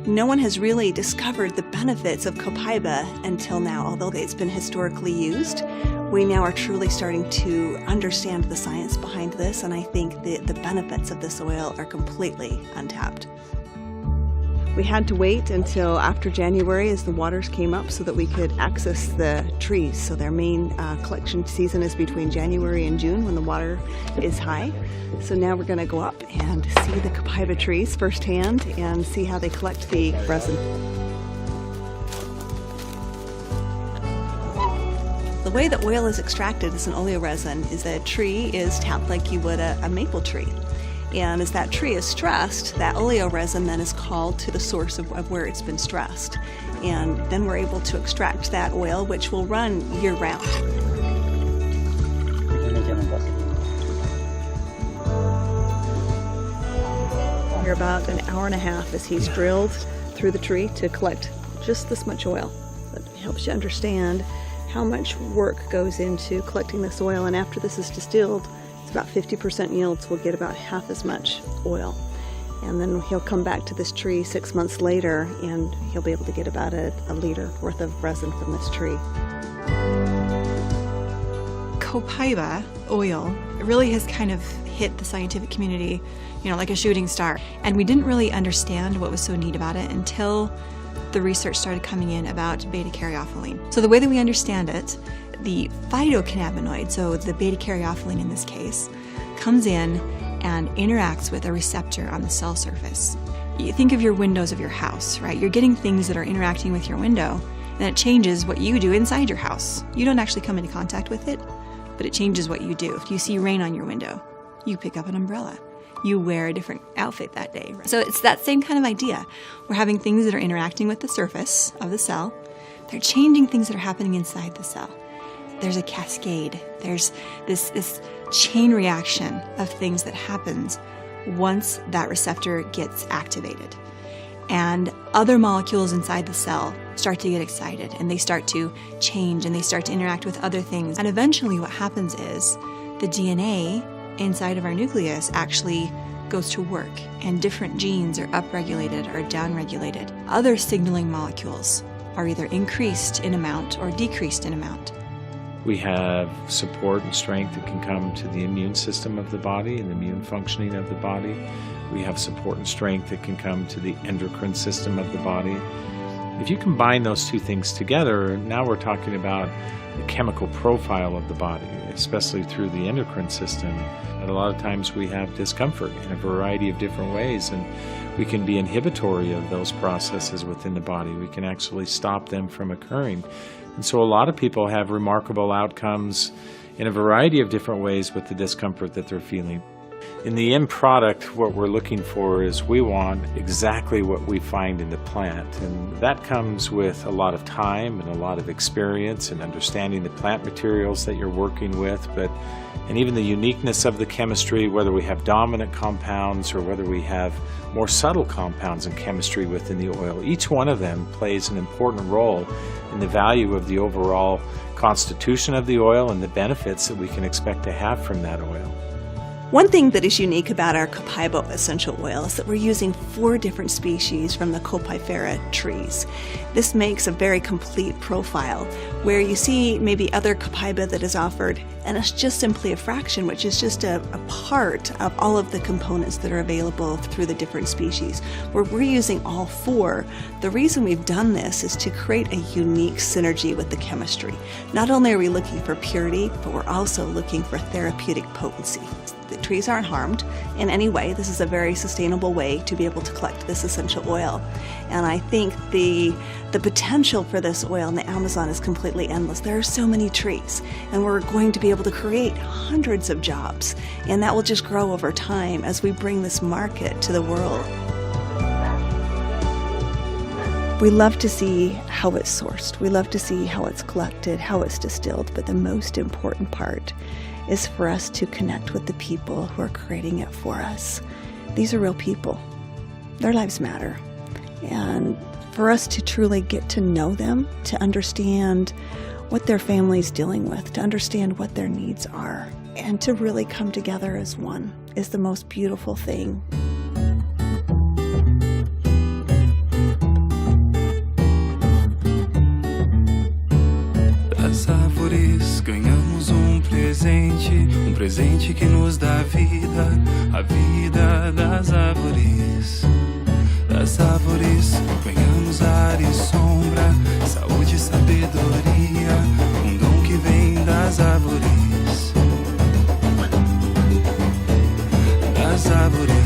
No one has really discovered the benefits of Copaiba until now, although it's been historically used. We now are truly starting to understand the science behind this, and I think the benefits of this oil are completely untapped. We had to wait until after January as the waters came up so that we could access the trees. So their main collection season is between January and June when the water is high. So now we're going to go up and see the Copaiba trees firsthand and see how they collect the resin. The way that oil is extracted as an oleoresin is that a tree is tapped like you would a maple tree. And as that tree is stressed, that oleoresin then is called to the source of where it's been stressed. And then we're able to extract that oil, which will run year-round. Here about an hour and a half as he's drilled through the tree to collect just this much oil. That helps you understand how much work goes into collecting this oil, and after this is distilled, it's about 50% yields. We'll get about half as much oil. And then he'll come back to this tree 6 months later and he'll be able to get about a liter worth of resin from this tree. Copaiba oil really has kind of hit the scientific community, like a shooting star. And we didn't really understand what was so neat about it until the research started coming in about beta-caryophyllene. So the way that we understand it, the phytocannabinoid, so the beta-caryophyllene in this case, comes in and interacts with a receptor on the cell surface. You think of your windows of your house, right? You're getting things that are interacting with your window, and it changes what you do inside your house. You don't actually come into contact with it, but it changes what you do. If you see rain on your window, you pick up an umbrella. You wear a different outfit that day. So it's that same kind of idea. We're having things that are interacting with the surface of the cell. They're changing things that are happening inside the cell. There's a cascade. There's this chain reaction of things that happens once that receptor gets activated. And other molecules inside the cell start to get excited, and they start to change, and they start to interact with other things. And eventually what happens is the DNA inside of our nucleus actually goes to work, and different genes are upregulated or downregulated. Other signaling molecules are either increased in amount or decreased in amount. We have support and strength that can come to the immune system of the body and the immune functioning of the body. We have support and strength that can come to the endocrine system of the body. If you combine those two things together, now we're talking about the chemical profile of the body, especially through the endocrine system. And a lot of times we have discomfort in a variety of different ways, and we can be inhibitory of those processes within the body. We can actually stop them from occurring. And so a lot of people have remarkable outcomes in a variety of different ways with the discomfort that they're feeling. In the end product, what we're looking for is we want exactly what we find in the plant, and that comes with a lot of time and a lot of experience and understanding the plant materials that you're working with, and even the uniqueness of the chemistry, whether we have dominant compounds or whether we have more subtle compounds in chemistry within the oil. Each one of them plays an important role in the value of the overall constitution of the oil and the benefits that we can expect to have from that oil. One thing that is unique about our Copaiba essential oil is that we're using 4 different species from the Copaifera trees. This makes a very complete profile, where you see maybe other Copaiba that is offered, and it's just simply a fraction, which is just a part of all of the components that are available through the different species. Where we're using all 4, the reason we've done this is to create a unique synergy with the chemistry. Not only are we looking for purity, but we're also looking for therapeutic potency. The trees aren't harmed in any way. This is a very sustainable way to be able to collect this essential oil. And I think the potential for this oil in the Amazon is completely endless. There are so many trees, and we're going to be able to create hundreds of jobs. And that will just grow over time as we bring this market to the world. We love to see how it's sourced. We love to see how it's collected, how it's distilled. But the most important part is for us to connect with the people who are creating it for us. These are real people. Their lives matter. And for us to truly get to know them, to understand what their family's dealing with, to understand what their needs are, and to really come together as one is the most beautiful thing. Das árvores ganhamos um presente que nos dá vida, a vida das árvores. Das árvores ganhamos ar e sombra, saúde e sabedoria, um dom que vem das árvores. Das árvores.